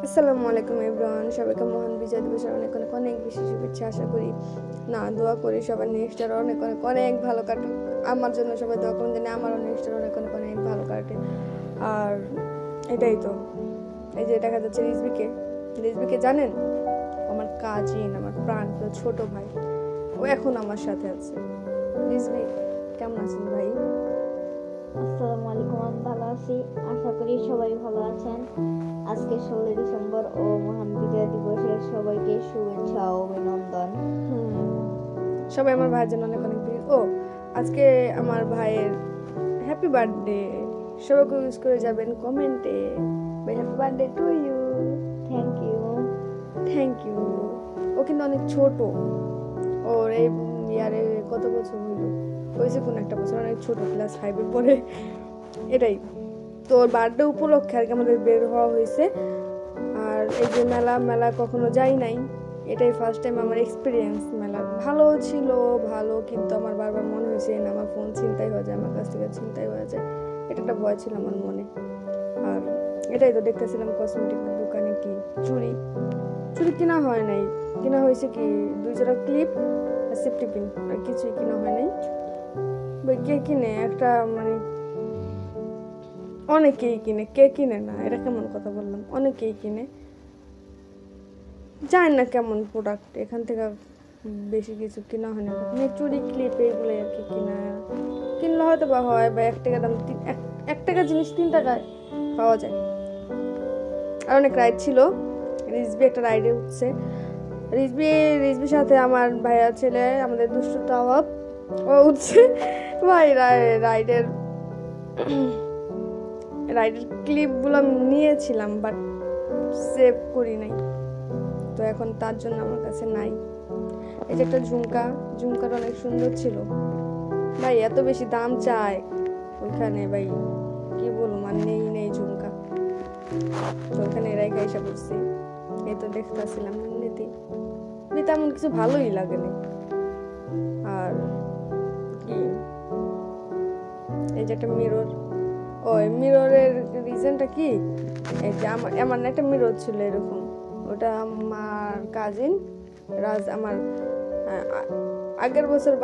আসসালামু আলাইকুম এভরিওয়ান, সবাইকে মহান বিজয় দিবসের অনেক অনেক অনেক বেশি শুভেচ্ছা। আশা করি না দোয়া করি সবার নেক্সট ইয়ার অনেক অনেক অনেক ভালো কাটুক। আমার জন্য সবাই দোয়া করুন যেন আমারও নেক্সট ইয়ার অনেক অনেক অনেক ভালো কাটে। আর এটাই তো, এই যে দেখা যাচ্ছে রিজবিকে জানেন, আমার কাজিন, আমার প্রাণপ্রিয় ছোট ভাই, ও এখন আমার সাথে আছে। রিজবি কেমন আছেন ভাই? আসসালামু আলাইকুম, আমি ভালো আছি। আশা করি সবাই ভালো আছেন। আজকে 16 ডিসেম্বর ও মহান বিজয় দিবসের সবাইকে শুভেচ্ছা ও অভিনন্দন। সবাই আমার ভাইয়ের জন্য অনেক অনেক আজকে আমার ভাইয়ের হ্যাপি বার্থডে। সবাইকে উইশ করে যাবেন কমেন্টে, ভাই happy birthday to you. Thank you. ও কিন্তু অনেক ছোট, ওর এই ইয়ারে কত বছর হয়েছে কোন একটা বছর, অনেক ছোট, ক্লাস 5 এ পড়ে। এটাই তো ওর বার্থডে উপলক্ষে আর কি আমাদের বের হওয়া হয়েছে। আর এই যে মেলা কখনো যাই নাই, এটাই ফার্স্ট টাইম আমার এক্সপিরিয়েন্স মেলা। ভালো ছিল, ভালো, কিন্তু আমার বারবার মনে হয়েছে না আমার ফোন ছিনতাই হয়ে যায়, আমার কাছ থেকে ছিনতাই হয়ে যায়, এটা একটা ভয় ছিল আমার মনে। আর এটাই তো দেখতেছিলাম কসমেটিক দোকানে কি চুড়ি কিনা হয় নাই, কিনা হয়েছে কি 2 জোড়া ক্লিপ আর সেফটি পিন, আর কিছুই কিনা হয় নাই। কে কিনে একটা, মানে অনেকেই কিনে, কে কিনে না, এটা কেমন কথা বললাম, অনেকেই কিনে, জানি না কেমন প্রোডাক্ট, এখান থেকে বেশি কিছু কিনা হয় না। চুড়ি ক্লিপ এগুলোই আর কি কিনলে হয়তো বা হয়, বা 1 টাকা দাম, 1 টাকা জিনিস 3 টাকায় পাওয়া যায়। আর অনেক রাইড ছিল, রিজবি একটা রাইডে উঠছে। রিজবির সাথে আমার ভাইয়া ছেলে, আমাদের দুষ্টু তাওয়াব, ও উঠছে। ভাই রাইডের ক্লিপগুলো নিয়েছিলাম, বাট সেভ করি নাই, তো এখন তার জন্য আমার কাছে নাই। এই যে একটা ঝুমকাটা অনেক সুন্দর ছিল ভাই, এত বেশি দাম চায় ওইখানে, ভাই কি বলবো, মানে নেই ঝুমকা, তো ওখানে রেখে এসে পড়ছি। এই তো দেখতেছিলাম, এমনিতেই তেমন কিছু ভালোই লাগে না। আর কি, এই যে একটা মিরর, ওই মিররের রিজনটা কি, এই যে আমার একটা মিরর ছিল এরকম, ওটা আমার কাজিন রাজ আমার আগের বছর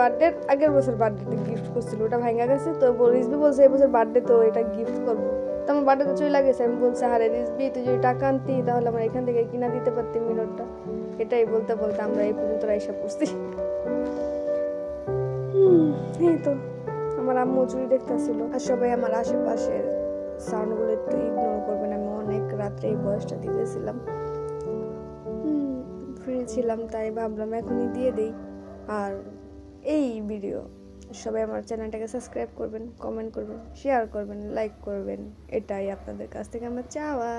বার্থডেতে গিফট করছিল, ওটা ভাঙা গেছে। তো রিজবি বলছে এই বছর বার্থডে তো এটা গিফট করবো, তো আমার বার্থডে তো চলে গেছে। আমি বলছি আরে রিজবি, তুই যদি টাকা আনতি তাহলে আমার এখান থেকে কিনা দিতে পারতি মিররটা। এটাই বলতে বলতে আমরা এই পর্যন্ত এসে পড়ছি। এই তো আমার আম্মু চুরি দেখতেছিল। আর সবাই আমার আশেপাশের সাউন্ডগুলো একটু ইগনোর করবেন, আমি অনেক রাত্রে এই ভয়েসটা দিতেছিলাম, ফ্রি ছিলাম, তাই ভাবলাম এখনই দিয়ে দেই। আর এই ভিডিও সবাই আমার চ্যানেলটাকে সাবস্ক্রাইব করবেন, কমেন্ট করবেন, শেয়ার করবেন, লাইক করবেন, এটাই আপনাদের কাছ থেকে আমার চাওয়া।